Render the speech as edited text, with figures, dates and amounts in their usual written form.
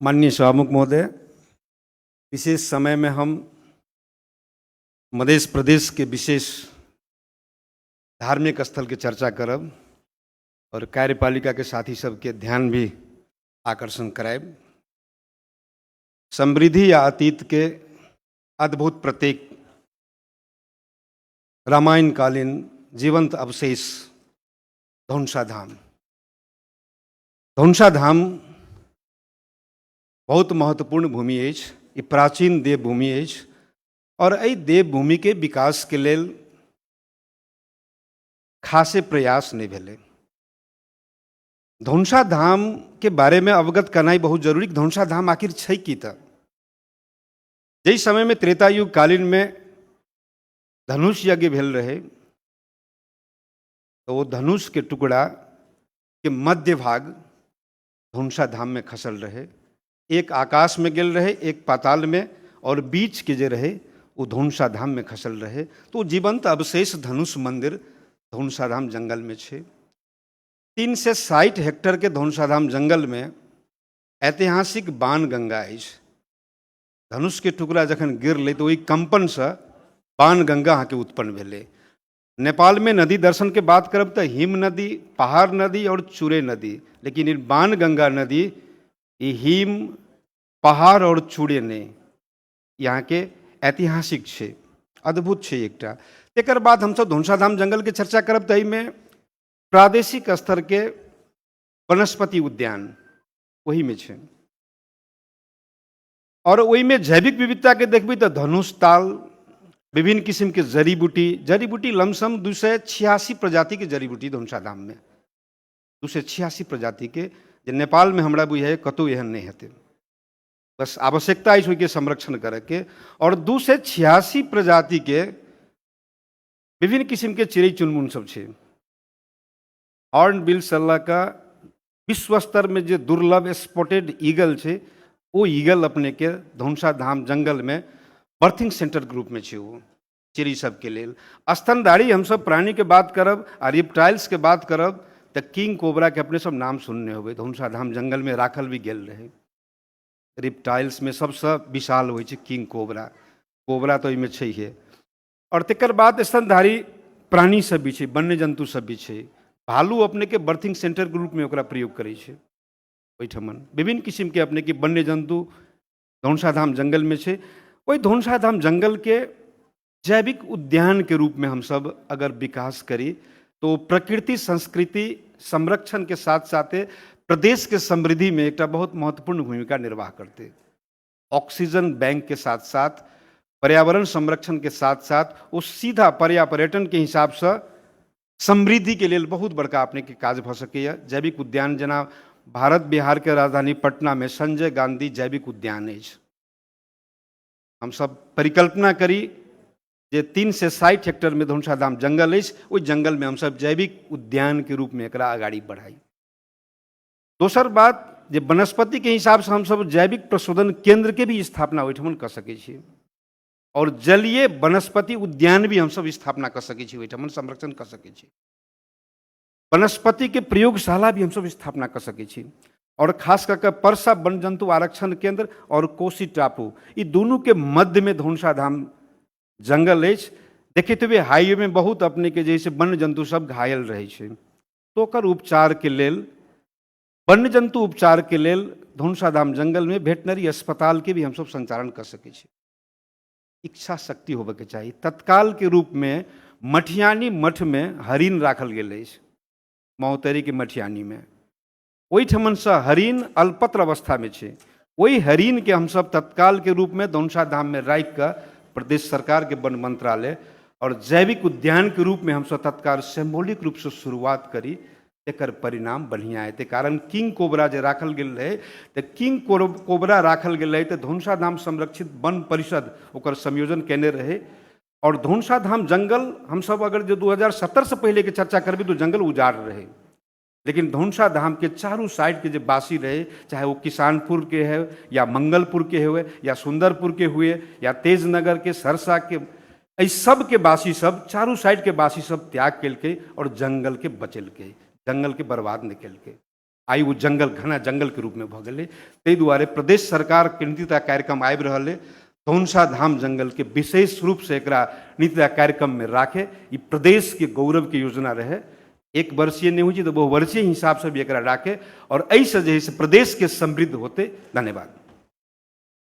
माननीय सभामुख महोदय, विशेष समय में हम मध्य प्रदेश के विशेष धार्मिक स्थल के चर्चा करब और कार्यपालिका के साथी सबके ध्यान भी आकर्षण कराएब। समृद्धि या अतीत के अद्भुत प्रतीक रामायण कालीन जीवंत अवशेष धौंसा धाम। धौंसा धाम बहुत महत्वपूर्ण भूमि अछि। ई प्राचीन देवभूमि अछि और एहि देवभूमि के विकास के लेल खासे प्रयास नहीं भेलै। धौंसा धाम के बारे में अवगत करनाई बहुत जरूरी। धौंसा धाम आखिर छै की त? जै समय में त्रेता युग कालीन में धनुष यज्ञ भेल रहे तो वो धनुष के टुकड़ा के मध्य भाग धौंसा धाम में खसल रहे। एक आकाश में गेल रहे, एक पाताल में, और बीच के जे रहे वो धौंसा धाम में खसल रहे। तो जीवंत अवशेष धनुष मंदिर धौंसा धाम जंगल में छे। 3 से 60 हेक्टेयर के धौंसा धाम जंगल में ऐतिहासिक बाण गंगा अछि। धनुष के टुकड़ा जखन गिरलै तो ओहि कंपन से बाण गंगा अहाँ के उत्पन्न भेलै। नेपाल में नदी दर्शन के बात करब तो हिम नदी, पहाड़ नदी और चूरे नदी, लेकिन ई बाण गंगा नदी ये हिम, पहाड़ और चूड़े ने यहाँ के ऐतिहासिक छे, अद्भुत छे एकटा। एकर बाद हम सब धौंसा धाम जंगल के चर्चा करब तो में प्रादेशिक स्तर के वनस्पति उद्यान वही में छे और वही में जैविक विविधता के देखबी तो धनुष ताल, विभिन्न किस्म के जड़ी बूटी लमसम 286 प्रजाति के जड़ी बूटी धौंसा धाम में, 286 प्रजाति के, जे नेपाल में हमरा बुझाइए कतौ एहन नहीं हेतै। बस आवश्यकता है के संरक्षण करे के। और 286 प्रजाति के विभिन्न किस्म के चिड़ै चुनमुन सब छे। हॉर्नबिल सल्ला का विश्व स्तर में जो दुर्लभ स्पॉटेड ईगल छे, वो ईगल अपने के धौंसा धाम जंगल में बर्थिंग सेंटर ग्रुप में छे। वो चिड़ै सब के लेल स्तनधारी हम सब प्राणी के बात करब आ रिप्टाइल्स के बात करब तो किंग कोबरा के अपने सब नाम सुनने होबे। धौंसा धाम जंगल में राखल भी गेल रहे। रिप्टाइल्स में सबसे विशाल होइ छे किंग कोबरा। कोबरा तो इमे छे ही। और तकर बाद स्तनधारी प्राणी सब भी छे, वन्य जंतु सब भी छे। भालू अपने के बर्थिंग सेंटर ग्रुप में ओकरा प्रयोग करे छे। ओहिठमन विभिन्न किस्म के अपने के वन्य जंतु धौंसा धाम जंगल में छे। वही धौंसा धाम जंगल के जैविक उद्यान के रूप में हम सब अगर विकास करी तो प्रकृति संस्कृति संरक्षण के साथ साथ प्रदेश के समृद्धि में एक बहुत महत्वपूर्ण भूमिका निर्वाह करते। ऑक्सीजन बैंक के साथ साथ पर्यावरण संरक्षण के साथ साथ वो सीधा पर्यटन के हिसाब से समृद्धि के लिए बहुत बड़का अपने के काज भ सकैया। जैविक उद्यान जना भारत बिहार के राजधानी पटना में संजय गांधी जैविक उद्यान अछि। हम सब परिकल्पना करी जे 3 से 60 हेक्टेयर में धौंसा धाम जंगल अछि, ओहि जंगल में हम सब जैविक उद्यान के रूप में एकरा आगाड़ी बढ़ाई। दोसर बात जे वनस्पति के हिसाब से हम सब जैविक प्रशोधन केंद्र के भी स्थापना ओहिठमन कर सकै छी और जलीय वनस्पति उद्यान भी हम सब स्थापना कर सकै छी, ओहिठमन संरक्षण कर सकै छी। वनस्पति के प्रयोगशाला भी हम सब स्थापना कर सकै छी और खास करके परसा वन जंतु आरक्षण केंद्र और कोसी टापू, ई दोनों के मध्य में धौंसा धाम जंगल अछि। देखते हुए हाईवे में बहुत अपने के जैसे वन्य जंतु सब घायल रहे छे, तो ओकर उपचार के लेल, वन्य जंतु उपचार के लेल धौंसा धाम जंगल में वेटनरी अस्पताल के भी हम सब संचालन कर सकै छी। इच्छा शक्ति होबे के चाहिए। तत्काल के रूप में मठियानी मठ में हरिन राखल गेल अछि, महोत्तरी के मठियानी में। ओहिठमन से हरिन अल्पत्र अवस्था में छे। वही हरिन के हम सब तत्काल के रूप में धौंसा धाम में राखि कर प्रदेश सरकार के वन मंत्रालय और जैविक उद्यान के रूप में हम सब तत्काल सिंबॉलिक रूप से शुरुआत करी। एकर परिणाम बढ़िया हेतै। कारण किंग कोबरा जे राखल गेल रहे तो किंग कोबरा राखल गेल रहे तो धौंसा धाम संरक्षित वन परिषद ओकर संयोजन केने रहे। और धौंसा धाम जंगल हम सब अगर जो 2070 से पहले के चर्चा करबी तो जंगल उजाड़ रहे, लेकिन धौंसा धाम के चारों साइड के जो वासी रहे, चाहे वो किसानपुर के है या मंगलपुर के हुए या सुंदरपुर के हुए या तेजनगर के, सरसा के, इस सब के वासी सब, चारों साइड के वासी सब त्याग केलके और जंगल के बचेलके, जंगल के बर्बाद नहीं केलके। आई वो जंगल घना जंगल के रूप में भ गेलै। ताहि दुआरे प्रदेश सरकार के नीतिता कार्यक्रम आबि रहल है, धौनसा धाम जंगल के विशेष रूप से एकरा नीतिता कार्यक्रम में राखे, ई प्रदेश के गौरव के योजना रहे। एक वर्षीय नहीं हुई तो बहुवर्षीय हिसाब से भी एकरा राखे और ऐसे जे है से प्रदेश के समृद्ध होते। धन्यवाद।